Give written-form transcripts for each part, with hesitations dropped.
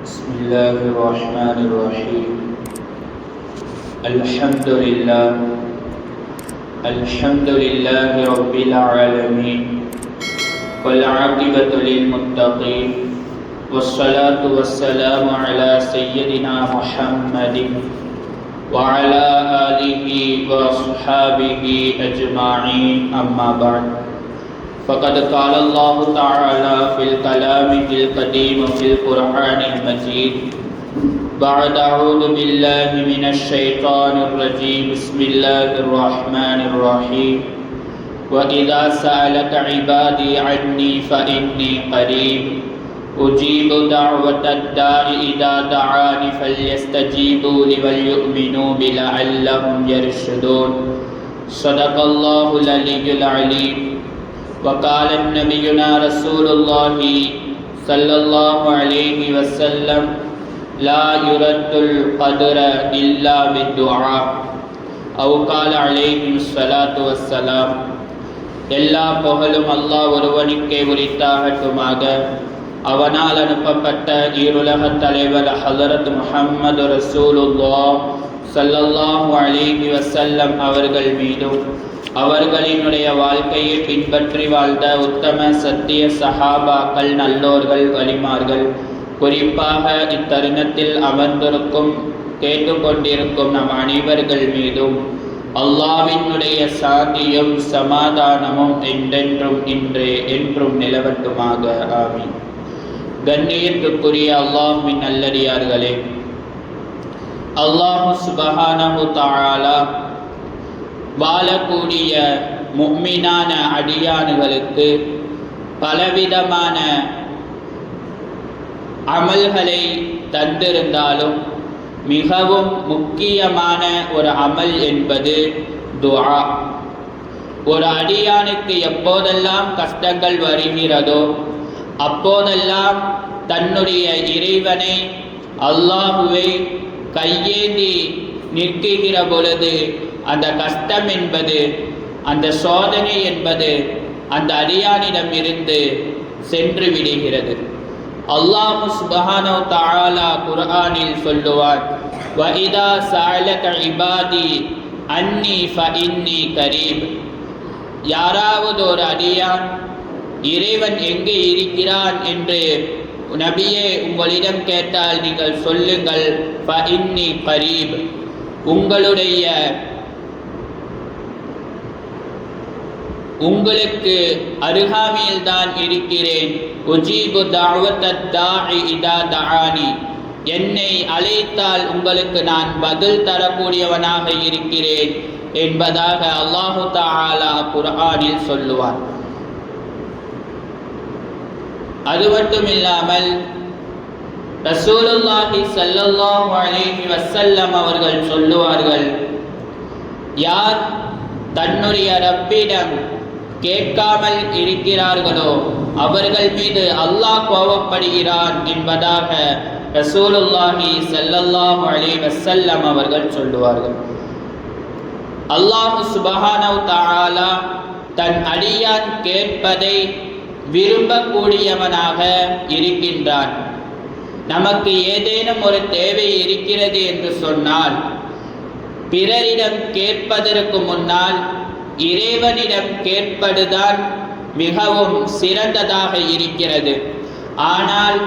بسم الله الرحمن الرحيم. الحمد لله رب العالمين، والعاقبة للمتقين، والصلاة والسلام على سيدنا محمد وعلى آله وأصحابه أجمعين، أما بعد. فقد قال الله تعالى في الكلام القديم في القرآن المجيد بعد أعوذ بالله من الشيطان الرجيم بسم الله الرحمن الرحيم. وإذا سألك عبادي عني فإني قريب أجيب دعوة الداع إذا دعاني فليستجيبوا لي وليؤمنوا بي لعلهم يرشدون. صدق الله العلي العليم. وقال نبينا رسول الله صلى الله عليه وسلم لا يرد القدر إلا بالدعاء أو قال عليه الصلاة والسلام. எல்லா புகழும் அல்லாஹ் ஒருவனுக்கே உரித்தாகட்டுமாக. அவனால் அனுப்பப்பட்ட ஈருலக தலைவர் ஹஸரத் முஹம்மது ரசூலுல்லாஹ் ஸல்லல்லாஹு அலைஹி வஸல்லம் அவர்கள் மீதும் அவர்களினுடைய வாழ்க்கையை பின்பற்றி வாழ்ந்த உத்தம சத்திய சஹாபாக்கள், நல்லோர்கள், வலிமார்கள், குறிப்பாக இத்தருணத்தில் அமர்ந்திருக்கும் கேட்டுக்கொண்டிருக்கும் நம் அனைவர்கள் மீதும் அல்லாஹ்வினுடைய சாந்தியும் சமாதானமும் என்றென்றும் இன்றே என்றும் நிலவட்டுமாக. ஆமீன். கண்ணியத்துக்குரிய அல்லாஹ்வின் நல்லடியார்களே, அல்லாஹ் சுப்ஹானஹு தஆலா வாழக்கூடிய முஃமினான அடியானுகளுக்கு பலவிதமான அமல்களை தந்திருந்தாலும் மிகவும் முக்கியமான ஒரு அமல் என்பது துஆ. ஒரு அடியானுக்கு எப்போதெல்லாம் கஷ்டங்கள் வருகிறதோ அப்போதெல்லாம் தன்னுடைய இறைவனை அல்லாஹுவை கையேந்தி நிற்கிற பொழுது அந்த கஷ்டம் என்பது, அந்த சோதனை என்பது அந்த அடியானிடம் இருந்து சென்று விடுகிறது. அல்லாஹ் சுப்ஹானஹு தஆலா குர்ஆனில் சொல்லுவார், வஇதா சஅலக இபாதி அன்னி ஃபஇன்னி கரீப். யாராவது ஒரு அடியான் இறைவன் எங்கே இருக்கிறான் என்று நபியே உங்களிடம் கேட்டால் நீங்கள் சொல்லுங்கள், ஃபஇன்னி கரீப், உங்களுக்கு அருகாமையில் தான் இருக்கிறேன். உஜீபு தஅவத்தத் தாஇ இதா தஆனி, என்னை அழைத்தால் உங்களுக்கு நான் பதில் தரக்கூடியவனாக இருக்கிறேன் என்பதாக அல்லாஹு தஆலா குர்ஆனில் சொல்லுவார். அது மட்டும் இல்லாமல் ரசூலுல்லாஹி ஸல்லல்லாஹு அலைஹி வஸல்லம் அவர்கள் சொல்லுவார்கள், யார் தன்னுடைய ரப்பிடம் கேட்காமல் இருக்கிறார்களோ அவர்கள் மீது அல்லாஹ் கோபப்படுகிறான் என்பதாக ரசூலுல்லாஹி ஸல்லல்லாஹு அலைஹி வஸல்லம் அவர்கள் சொல்லுவார்கள். அல்லாஹ் சுப்ஹானஹு தஆலா தன் அடியான் கேட்பதை விரும்பக்கூடியவனாக இருக்கின்றான். நமக்கு ஏதேனும் ஒரு தேவை இருக்கிறது என்று சொன்னால் பிறரிடம் கேட்பதற்கு முன்னால் இறைவனிடம் கேட்பதுதான் மிகவும் சிறந்ததாக இருக்கிறது. ஆனால்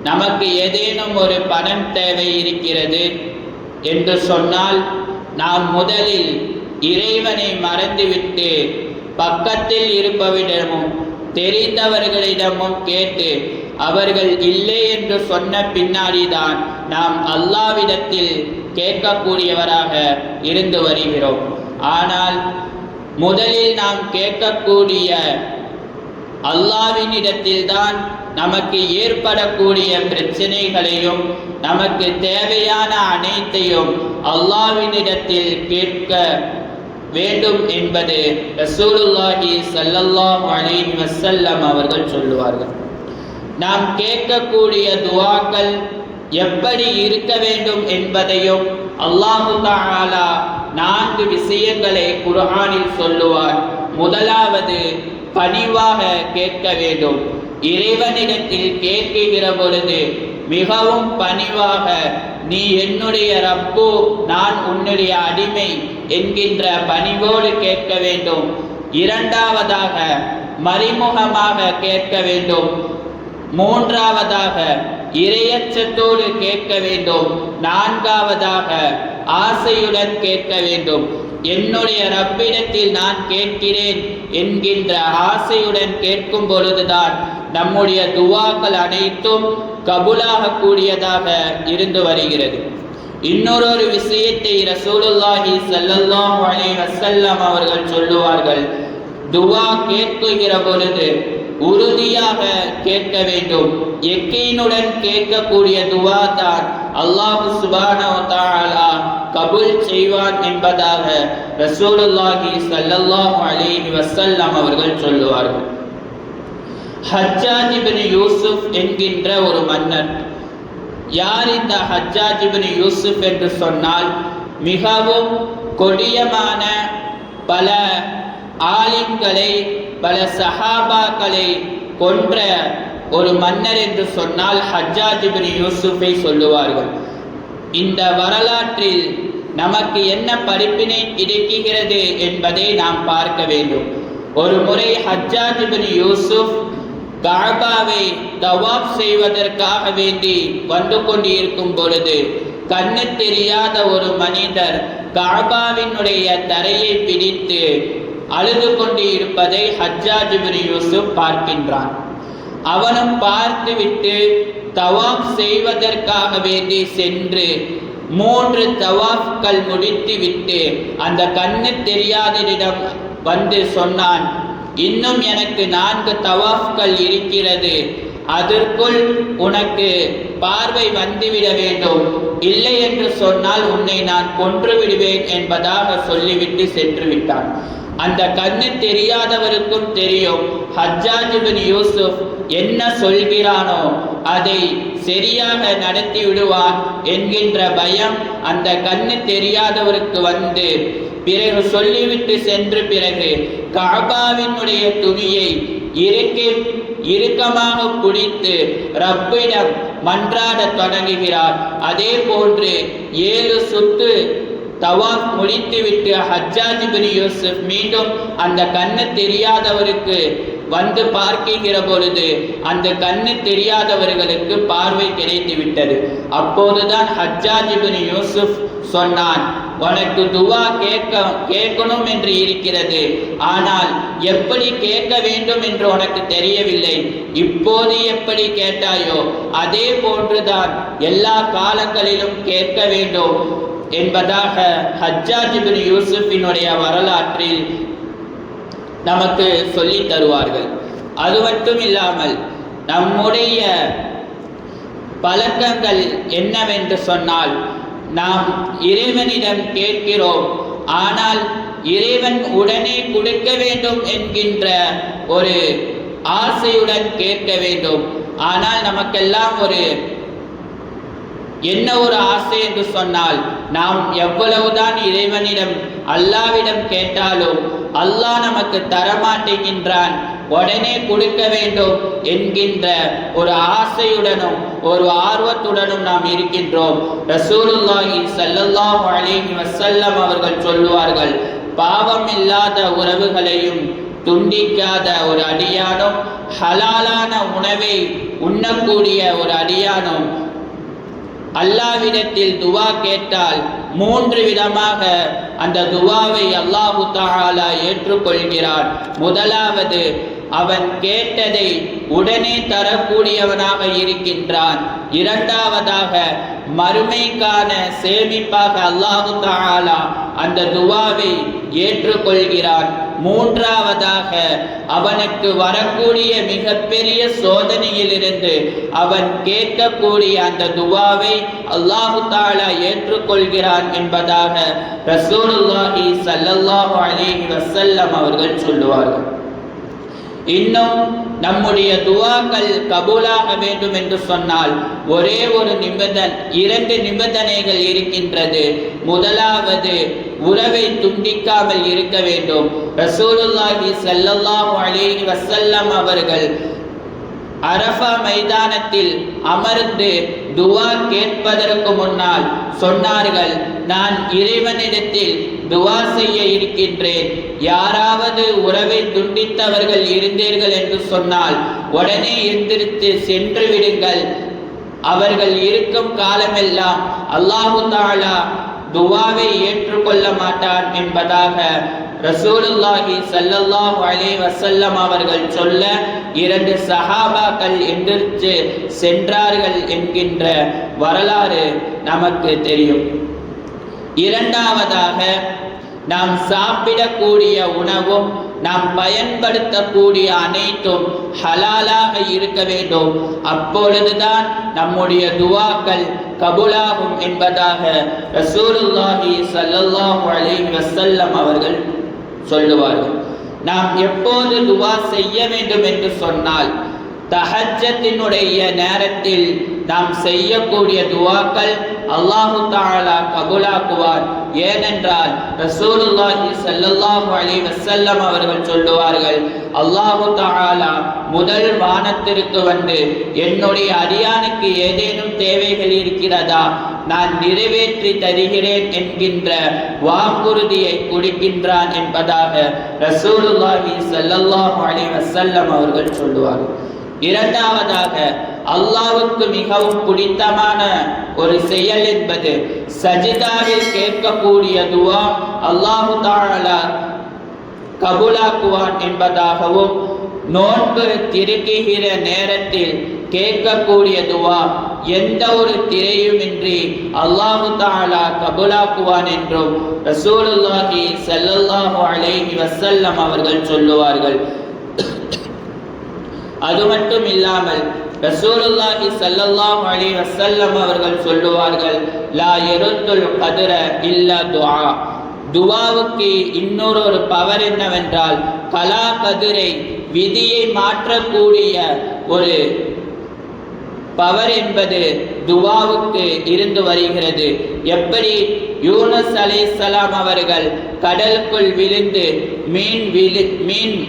நமக்கு ஏதேனும் ஒரு பணம் தேவை இருக்கிறது என்று சொன்னால் நாம் முதலில் இறைவனை மறந்துவிட்டு பக்கத்தில் இருப்பவரிடமும் தெரிந்தவர்களிடமும் கேட்டு அவர்கள் இல்லை என்று சொன்ன பின்னாடிதான் நாம் அல்லாஹ்விடத்தில் கேட்கக்கூடியவராக இருந்து வருகிறோம். ஆனால் முதலில் நாம் கேட்கக்கூடிய அல்லாஹ்வினிடத்தில்தான் நமக்கு ஏற்படக்கூடிய பிரச்சனைகளையும் நமக்கு தேவையான அனைத்தையும் அல்லாஹ்வினிடத்தில் கேட்க வேண்டும் என்பது ரசூலுல்லாஹி ஸல்லல்லாஹு அலைஹி வஸல்லம் அவர்கள் சொல்லுவார்கள். நாம் கேட்கக்கூடிய துஆக்கள் எப்படி இருக்க வேண்டும் என்பதையும் அல்லாஹு தஆலா 4 விஷயங்களை குர்ஆனில் சொல்லுவார். முதலாவது, பணிவாக கேட்க வேண்டும். இறைவனிடத்தில் கேட்கிற பொழுது மிகவும் பணிவாக நீ என்னுடைய ரப்பு, நான் உன்னுடைய அடிமை என்கின்ற பணிவோடு கேட்க வேண்டும். இரண்டாவதாக மறைமுகமாக கேட்க வேண்டும். மூன்றாவதாக இரையச்சத்தோடு கேட்க வேண்டும். நான்காவதாக ஆசையுடன் கேட்க வேண்டும். என்னுடைய ரப்பிடத்தில் நான் கேட்கிறேன் என்கின்ற ஆசையுடன் கேட்கும் பொழுதுதான் நம்முடைய துவாக்கள் அனைத்தும் கபூலாக கூடியதாக இருந்து வருகிறது. இன்னொரு விஷயத்தை ரசூலுல்லாஹி ஸல்லல்லாஹு அலைஹி வஸல்லம் அவர்கள் சொல்லுவார்கள், துவா கேட்கிற பொழுது உறுதியாக கேட்க வேண்டும். யக்கீனுடன் கேட்கக்கூடிய துவா தான் அல்லாஹ் சுப்ஹானஹு வ தஆலா கபூல் செய்வான் என்பதாக ரசூலுல்லாஹி ஸல்லல்லாஹு அலைஹி வஸல்லம் அவர்கள் சொல்லுவார்கள். ஹஜ்ஜாஜ் இப்னு யூசுப் என்கின்ற ஒரு மன்னர். யார் இந்த ஹஜ்ஜாஜ் இப்னு யூசுப் என்று சொன்னால், மிகவும் கொடியமான பல ஆலிம்களை பல சஹாபாக்களை கொன்ற ஒரு மன்னர் என்று சொன்னால் ஹஜ்ஜாஜ் இப்னு யூசுஃபை சொல்லுவார்கள். இந்த வரலாற்றில் நமக்கு என்ன படிப்பினை கிடைக்கிறது என்பதை நாம் பார்க்க வேண்டும். ஒரு முறை ஹஜ்ஜாஜ் இப்னு யூசுப் கஅபாவை தவாப் செய்வதற்காக வேண்டி வந்து கொண்டிருக்கும் பொழுது கண்ணு தெரியாத ஒரு மனிதர் கஅபாவினுடைய தரையை பிடித்து அழுது கொண்டு இருப்பதை ஹஜ்ஜாஜ் இப்னு யூசுப் பார்க்கின்றான். அவனும் பார்த்துவிட்டு தவாப் செய்வதற்காக வேண்டி சென்று 3 தவாஃப்கள் முடித்து விட்டு அந்த கண்ணு தெரியாதரிடம் வந்து சொன்னான், இன்னும் எனக்கு 4 தவாஃப்கள் இருக்கிறது, அதற்குள் உனக்கு பார்வை வந்துவிட வேண்டும், இல்லை என்று சொன்னால் உன்னை நான் கொன்று விடுவேன் என்பதாக சொல்லிவிட்டு சென்று விட்டான். அந்த கண்ணு தெரியாதவருக்கும் தெரியும் ஹஜ்ஜாஜ் இப்னு யூசுப் என்ன சொல்கிறானோ அதை சரியாக நடத்தி விடுவான் என்கின்ற பயம் அந்த கண்ணு தெரியாதவருக்கு வந்து பிறகு சொல்லிவிட்டு சென்று பிறகு கஅபாவினுடைய துணியை இறுக்கமாக பிடித்து ரப்பிடம் மன்றாட தொடங்குகிறார். அதே போன்று 7 சுத்து தவாஃப் முடித்துவிட்டு ஹஜ்ஜாஜ் இப்னு யூசுப் மீண்டும் அந்த கண்ணு தெரியாதவருக்கு வந்து பார்க்கிற பொழுது அந்த கண்ணு தெரியாதவர்களுக்கு பார்வை கிடைத்து விட்டது. அப்போதுதான் ஹஜ்ஜாஜ் இப்னு யூசுப் சொன்னான், உனக்கு துவா கேட்கணும் என்று இருக்கிறது, ஆனால் எப்படி கேட்க வேண்டும் என்று உனக்கு தெரியவில்லை. இப்போது எப்படி கேட்டாயோ அதே போன்றுதான் எல்லா காலங்களிலும் கேட்க வேண்டும் என்பதாக ஹஜ்ஜாஜ் இப்னு யூசுஃபினுடைய வரலாற்றில் நமக்கு சொல்லி தருவார்கள். அது மட்டும் இல்லாமல் நம்முடைய பழக்கங்கள் என்னவென்று சொன்னால், நாம் இறைவனிடம் கேட்கிறோம், ஆனால் இறைவன் உடனே கொடுக்க வேண்டும் என்கின்ற ஒரு ஆசையுடன் கேட்க வேண்டும். ஆனால் நமக்கெல்லாம் என்ன ஒரு ஆசை என்று சொன்னால், நாம் எவ்வளவுதான் இறைவனிடம் அல்லாவிடம் கேட்டாலும் அல்லாஹ் நமக்கு தரமாட்டேங்கின்றான், உடனே கொடுக்க வேண்டும் என்கின்ற ஒரு ஆசையுடனும் ஒரு ஆர்வத்துடனும் நாம் இருக்கின்றோம். ரசூலுல்லாஹி ஸல்லல்லாஹு அலைஹி வஸல்லம் அவர்கள் சொல்லுவார்கள், பாவம் இல்லாத உறவுகளையும் துண்டிக்காத ஒரு அடியானும் ஹலாலான உணவை உண்ணக்கூடிய ஒரு அடியானும் அல்லாஹ்விடத்தில் துவா கேட்டால் 3 விதமாக அந்த துவாவை அல்லாஹு தஆலா ஏற்றுக்கொள்கிறார். முதலாவது, அவன் கேட்டதை உடனே தரக்கூடியவனாக இருக்கின்றான். இரண்டாவதாக, மறுமைக்கான சேமிப்பாக அல்லாஹு தஆலா அந்த துவாவை ஏற்றுக்கொள்கிறான். மூன்றாவதாக, அவனுக்கு வரக்கூடிய மிகப்பெரிய சோதனையிலிருந்து அவன் கேட்கக்கூடிய அந்த துவாவை அல்லாஹு தஆலா ஏற்றுக்கொள்கிறான் என்பதாக ரசூலுல்லாஹி ஸல்லல்லாஹு அலைஹி வஸல்லம் அவர்கள் சொல்லுவார்கள். இன்னும் நம்முடைய துவாக்கள் கபூலாக வேண்டும் என்று சொன்னால் ஒரே ஒரு இரண்டு நிபந்தனைகள் இருக்கின்றது. முதலாவது, உறவை துண்டிக்காமல் இருக்க வேண்டும். ரசூலுல்லாஹி ஸல்லல்லாஹு அலைஹி வஸல்லம் அவர்கள் அரஃபா மைதானத்தில் அமர்ந்து துவா கேட்பதற்கு முன்னால் சொன்னார்கள், நான் இறைவனிடத்தில் துவா செய்ய இருக்கின்றேன். யாராவது உறவை துண்டித்தவர்கள் இருந்தீர்கள் என்று சொன்னால் உடனே எந்திரித்து சென்று விடுங்கள். அவர்கள் இருக்கும் காலமெல்லாம் அல்லாஹு தஆலா துவாவை ஏற்றுக்கொள்ள மாட்டான் என்பதாக ரசூலுல்லாஹி ஸல்லல்லாஹு அலைஹி வஸல்லம் அவர்கள் சொல்ல 2 சஹாபாக்கள் எந்திரிச்சு சென்றார்கள் என்கின்ற வரலாறு நமக்கு தெரியும். இரண்டாவதாக, நாம் சாப்பிடக்கூடிய உணவும் நாம் பயன்படுத்தக்கூடிய அனைத்தும் ஹலாலாக இருக்க வேண்டும். அப்பொழுதுதான் நம்முடைய துவாக்கள் கபூலாகும் என்பதாக ரசூலுல்லாஹி ஸல்லல்லாஹு அலைஹி வஸல்லம் அவர்கள் சொல்லுவார்கள். நாம் எப்போது துவா செய்ய வேண்டும் என்று சொன்னால், தஹஜ்ஜத்தினுடைய நேரத்தில் நாம் செய்யக்கூடிய துவாக்கள் அல்லாஹு தஆலா கபூலாக்குவார். ஏனென்றால் ரசூலுல்லாஹி ஸல்லல்லாஹு அலைஹி வஸல்லம் அவர்கள் சொல்லுவார்கள், அல்லாஹு தஆலா முதல் வானத்திற்கு வந்து என்னுடைய அடியானுக்கு ஏதேனும் தேவைகள் இருக்கிறதா, நான் நிறைவேற்றி தருகிறேன் என்கின்ற வாக்குறுதியை கொடுக்கின்றான் என்பதாக ரசூலுல்லாஹி ஸல்லல்லாஹு அலைஹி வஸல்லம் அவர்கள் சொல்லுவார்கள். இரண்டாவதாக, அல்லாஹ்வுக்கு மிகவும் பிடித்தமான ஒரு செயல் என்பது சஜிதாவில் கேட்கக்கூடிய துவா அல்லாஹு தஆலா கபூலாக்குவான் என்பதாகவும், நோன்பு திறக்குகிற நேரத்தில் கேட்கக்கூடிய துவா எந்த ஒரு திரையுமின்றி அல்லாஹு தஆலா கபூலாக்குவான் என்றும் ரசூலுல்லாஹி ஸல்லல்லாஹு அலைஹி வஸல்லம் அவர்கள் சொல்லுவார்கள். அது மட்டும் இல்லாமல் ரசூலுல்லாஹி ஸல்லல்லாஹு அலைஹி வஸல்லம் அவர்கள் சொல்லுவார்கள், லா யருத்துல் கத்ர இல்லா துஆ. துவாவுக்கு இன்னொரு பவர் என்னவென்றால், கலா கதிரை விதியை மாற்றக்கூடிய ஒரு பவர் என்பது துவாவுக்கு இருந்து வருகிறது. எப்படி யூனுஸ் அலைஹிஸ்ஸலாம் அவர்கள் கடலுக்குள் விழுந்து மீன்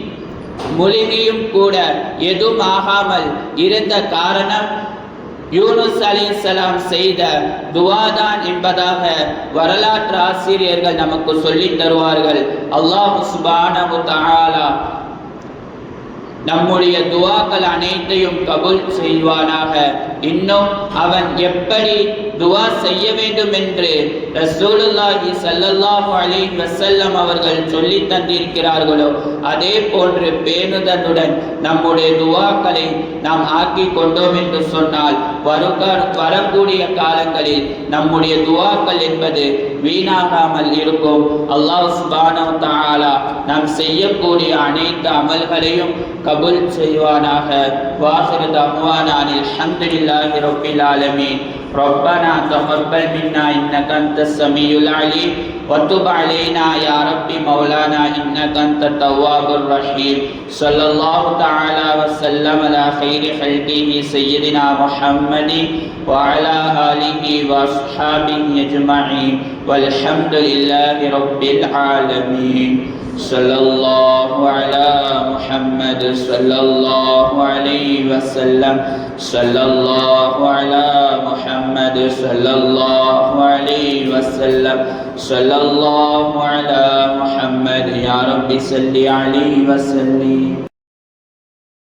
மூழ்கியும் கூட எதுவும் ஆகாமல் இருந்த காரணம் யூனுஸ் அலைஹிஸ்ஸலாம் செய்த துவாதான் என்பதாக வரலாற்று ஆசிரியர்கள் நமக்கு சொல்லித் தருவார்கள். அல்லாஹ் சுப்ஹானஹு வ தஆலா நம்முடைய துவாக்கள் அனைத்தையும் கபூல் செய்வானாக. இன்னும் அவன் எப்படி துவா செய்ய வேண்டும் என்று ரசூலுல்லாஹி ஸல்லல்லாஹு அலைஹி வஸல்லம் அவர்கள் சொல்லி தந்திருக்கிறார்களோ அதே போன்று பேணுதலுடன் நம்முடைய துவாக்களை நாம் ஆக்கி கொண்டோம் என்று சொன்னால் வரக்கூடிய காலங்களில் நம்முடைய துவாக்கள் என்பது வீணாகாமல் இருக்கும். அல்லாஹ் சுப்ஹானஹு வ தஆலா நாம் செய்யக்கூடிய அனைத்து அமல்களையும் கபூல் செய்வானாக. வாஹிரு தஅவானா அல்ஹம்துலில்லாஹி ரப்பில் ஆலமீன். ربنا تقبل منا إنك أنت السميع العليم وتب علينا يا رب مولانا إنك أنت التواب الرحيم. صلى الله تعالى وسلم على خير خلقه سيدنا محمد وعلى آله وأصحابه أجمعين والحمد لله رب العالمين. صلى الله على محمد صلى الله عليه وسلم. صلى الله على محمد صلى الله عليه وسلم. صلى الله على محمد يا رب صل عليه وسلم.